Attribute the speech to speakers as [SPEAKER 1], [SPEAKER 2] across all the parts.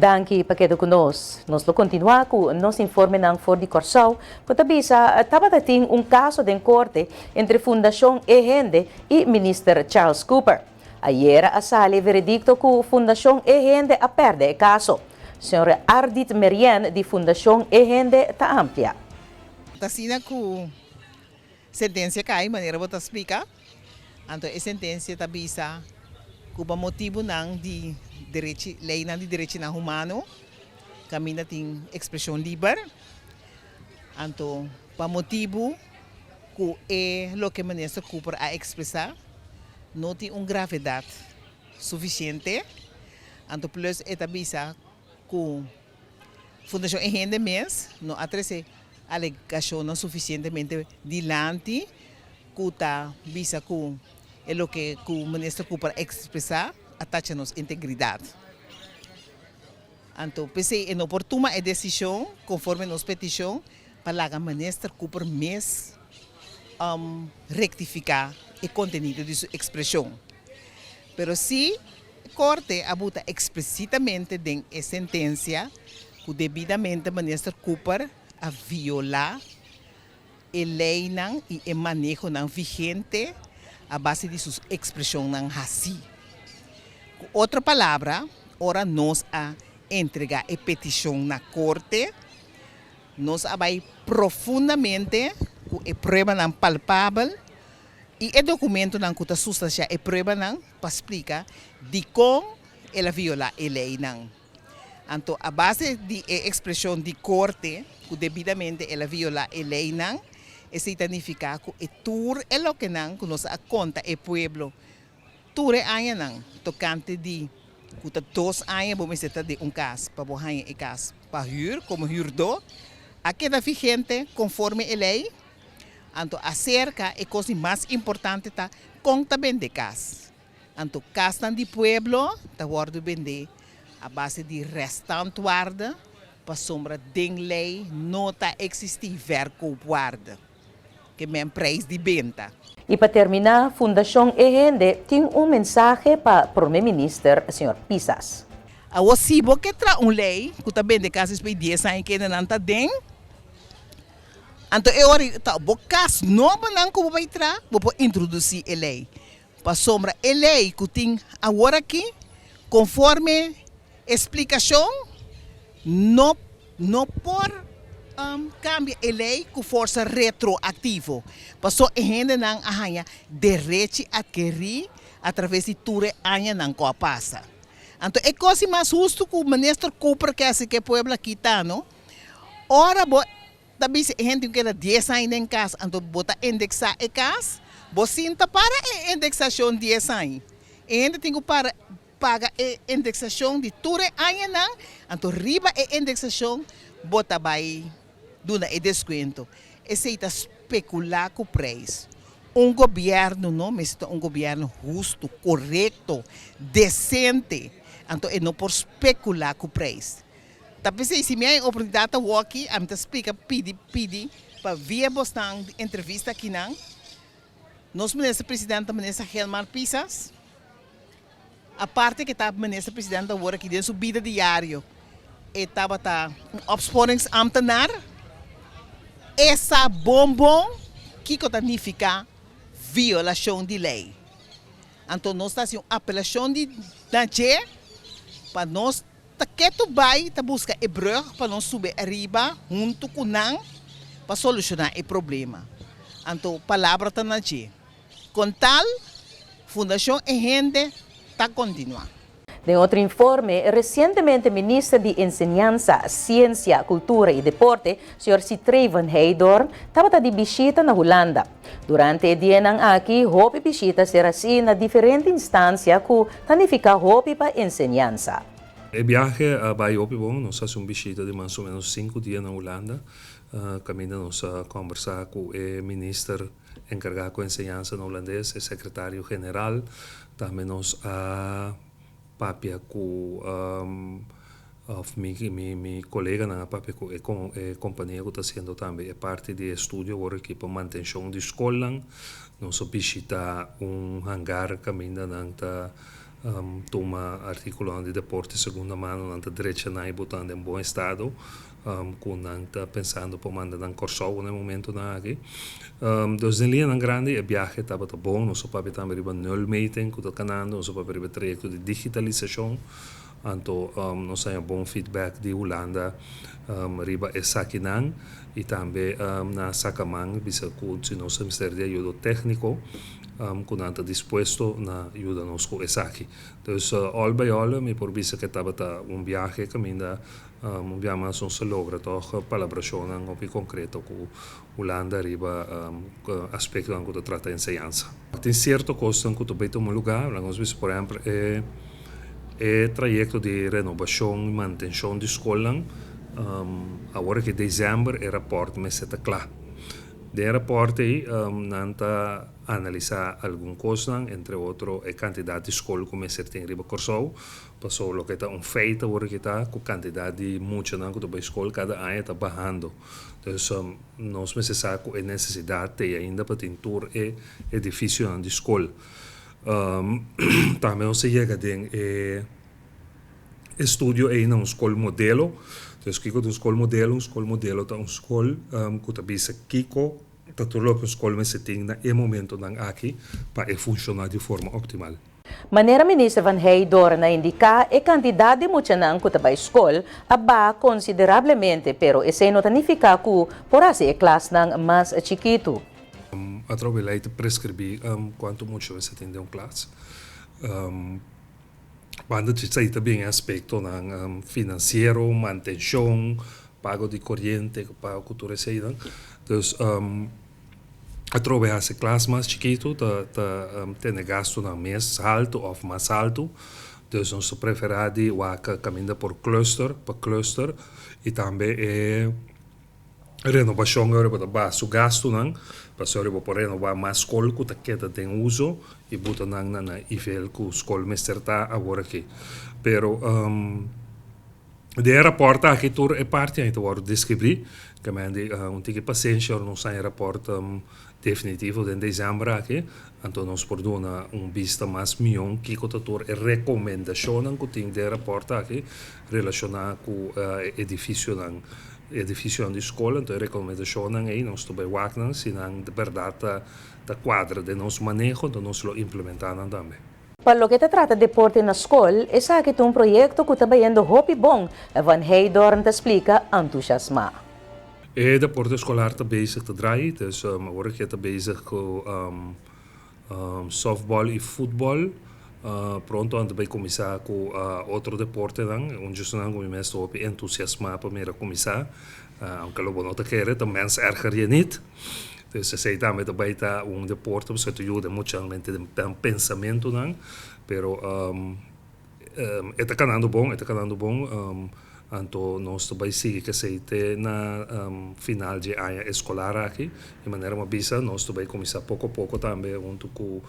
[SPEAKER 1] Danke paketo conosco. Nós lo continua com nos informe ng For di Corsao, kung sa tabatating caso de corte entre Fundación Ehende e Minister Charles Cooper. Ayer asali veredicto ku Fundación Ehende a perde caso. Senhora Ardit Merian di Fundación Ehende ta amplia.
[SPEAKER 2] Tasina ku sentensia kay maneira bota explica. Anto e sentensia tabisa ku ba motivo ng di direito lei ng di direito na humano kami nating expression liber. Anto pa motivo ku lo que minister Cooper a expressar não tem gravidade suficiente. Anto plus etabisa ku Fundação Ehende mes não atrese alegação não suficientemente dilante ku ta bisa ku lo que o ministro Cooper expressar ataca nos integridade. Então, pensei inoportuna a decisão conforme nos petição para o ministro Cooper mes rectificar o conteúdo de sua expressão. Pero se a corte abuta explicitamente em sentença que devidamente o ministro Cooper a violar a lei e o manejo vigente a base de sua expressão assim. Outra palavra, ora nós a entregar a petição na corte, nós a vai profundamente com a prova não palpável e o documento não que está substancial a prova não para explicar de como ela viola a lei não. Então, a base de expressão de corte, que devidamente ela viola a lei não, isso significa que o tour é o que não que nos conta o povo. Tour é aia não, tocante de que dois anos vamos ter de caso para borrar o caso para huur como huurdo, aqui da vigente conforme a lei. Então, acerca é coisa mais importante tá conta bem de caso. Então, caso de povo tá guardo vender a base de restante guarda para sombra de lei não tá existir verco guarda. Que é preço de venda.
[SPEAKER 1] E para terminar, Fundação Ehende tem mensagem para o Primeiro-Ministro, Sr. Pisas.
[SPEAKER 2] A você que traz lei, que também de casos para 10 anos que não está dentro, então eu vou caso novo não que vai trazer, vou introduzir a lei. Para sombra a lei que tem agora aqui, conforme explicação, não por cambia a lei com força retroativa. Passou a gente não arranha direito a adquirir através de tudo anos não que passa. Então, é coisa mais justo que o ministro Cooper que assim que o povo aqui está, não? Ora, também se a gente quer 10 anos em casa, então bota indexar a casa, você sinta para a indexação de 10 anos. A gente tem que pagar a indexação de tudo anos não, então riba a indexação bota vai duna e descuento. Esse está especular com o preço. Governo não, mas governo justo, correto, decente. Então, não por especular com o preço. Tapi se minha oportunidade aqui, a me explica, pedi, para via bostan entrevista aqui não. Nós ministro-presidente, ministro Helmar Pisas, a parte que está ministro-presidente agora aqui dentro da vida diário, estava opsporingsambtenaar. Essa bombom que significa violação de lei. Então, nós estamos fazendo apelação de lei para nós que tu vai buscar a brug para nós subir arriba junto com nós para solucionar o problema. Então, palavra está na lei. Com tal, Fundação Ehende está continuando.
[SPEAKER 1] De outro informe, recentemente o ministro de Enseñanza, Ciência, Cultura e Deporte, Sr. Sitray van Heydorn, estava de visita na Holanda. Durante o dia ng aqui, hopi visita será assim na diferente instância que tanifica hopi para enseñanza.
[SPEAKER 3] O viaje vai hopi bom, nós fazemos visita de mais ou menos 5 dias na Holanda. Caminhamos a conversar com o ministro encarregado com enseñanza no holandês, o secretário-geral, também nós papia com meu colega na papia com a companhia que está sendo também parte de estudo agora aqui para manutenção de escola. Nós visita hangar caminho na toma artículo de deporte segunda mano, não está direita na botando em bom estado, com não está pensando por mandar dan Corsou no momento na aqui. Dus in linha grande a viagem estava bom, nós só para também riba nul meeting com o canal, nós só para riba trajecto de digitalização. Então, nós temos bom feedback de Holanda, riba Esakinan, e também na Sacamang, bisa com o nosso Ministério de Ajuda Técnico, que não está disposto na ajuda nos com Esaki. Então, all by all, me por bisa que estava viagem que ainda viamos se logra toch colaboração um concreto com Holanda riba aspecto que tu trata de enseñanza. Tem certo custo que tu vai tomar lugar, nós vemos por exemplo trajecto de renovação e manutenção de escola. Agora que dezembro é rapport me seta claro. De rapport aí nanta analisar algum custo, entre outros a quantidade de escola que me tem riba Corsou, passou lo que está feito agora que está com quantidade de muita não que do escola cada ano está bajando. Então nós precisamos com a necessidade de ainda para ter edifício de escola. Também você chega de estudo aí na escola modelo. Então, Kiko do escola modelo tá escola que tá bisa Kiko, tá tudo que escola me se tem na momento não aqui para funcionar de forma optimal.
[SPEAKER 1] Maneira ministra Van Heydor na indicar a quantidade de muchanan que trabalha escola aba consideravelmente, pero esse não significa que por assim a classe não mais chiquito.
[SPEAKER 3] A trabalhar prescrever quanto muito você tem de classe. Quando se sai também aspecto financeiro, manutenção, pago de corrente, pago cultura saída. Então, a trabalhar essa classe mais chiquito, tem gasto no mês alto ou mais alto. Então, nós preferimos caminhar por cluster, e também renovação para baixo gasto, para por renovar mais escola que tem uso e botar na nível que a escola me está agora aqui. Pero de rapport aqui tour é parte ainda vou descrever que me tive paciência não sai rapport definitivo de dezembro aqui então nós podemos vista mais milhão que o tutor é recomendação que tem de rapport aqui relacionado com edifício de escola, então a recomendação é nós também waknan, se não de verdade da quadra de nosso manejo, então nós lo implementamos também.
[SPEAKER 1] Para o que se trata de deporte na escola, esse aqui é projeto que está indo hopi bom, Van Heydor te explica entusiasma.
[SPEAKER 3] O deporte escolar está bezig te draaien, dus agora que está bezig com softball e futebol. Pronto, antes de começar com outro deporte, onde eu me estou entusiasmado para começar. Aunque lo não te quer, também se erger je niet. Dus ze zei daarmee dat bij deporte, você te ajuda muito de pensamento, pero está canando bom. Então nós também seguimos que se na final de ano escolar aqui, de maneira uma bisa, nós também começar pouco a pouco também junto com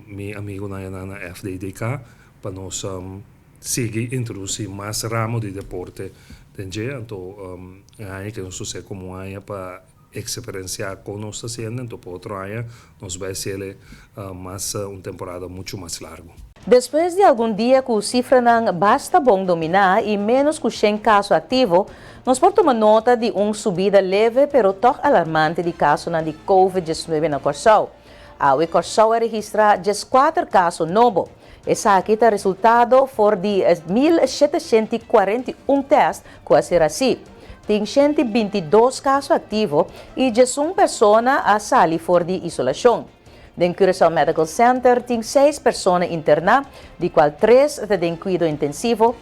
[SPEAKER 3] meu amigo na FDDK para nós seguir introduzir mais ramo de deporte dentro então aí que nós sei como aí para experienciar com nós fazendo então por outro ano nós vai ser mais temporada muito mais largo.
[SPEAKER 1] Depois de algum dia que o cifra não basta bom dominar e menos que 100 casos ativos, nós podemos tomar nota de subida leve, pero toch alarmante de casos de COVID-19 na Corsou. A Corsou registra 4 casos novos. Esse aqui é o resultado for de 1.741 testes que a ser assim. Tem 122 casos ativos e 1 pessoa a sair for de isolação. No Curaçao Medical Center tem 6 pessoas internadas, de qual 3 têm cuidado intensivo,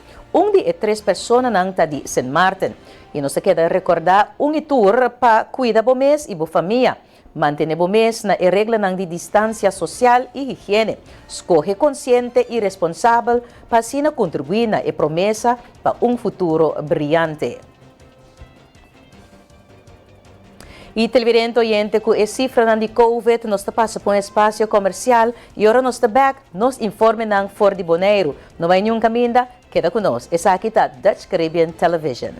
[SPEAKER 1] de 3 pessoas não está de St. Martin. E nós queremos recordar tour para cuidar do mês e da família. Manter o mês na regra de distância social e higiene. Escolhe consciente e responsável para assim contribuir na promessa para futuro brilhante. E televidente oyente com a cifra de COVID, nós passa por espaço comercial e agora nós back, nos informe ng For de Boneiro. Não vai nenhum caminho, queda conosco. Essa aqui está Dutch Caribbean Television.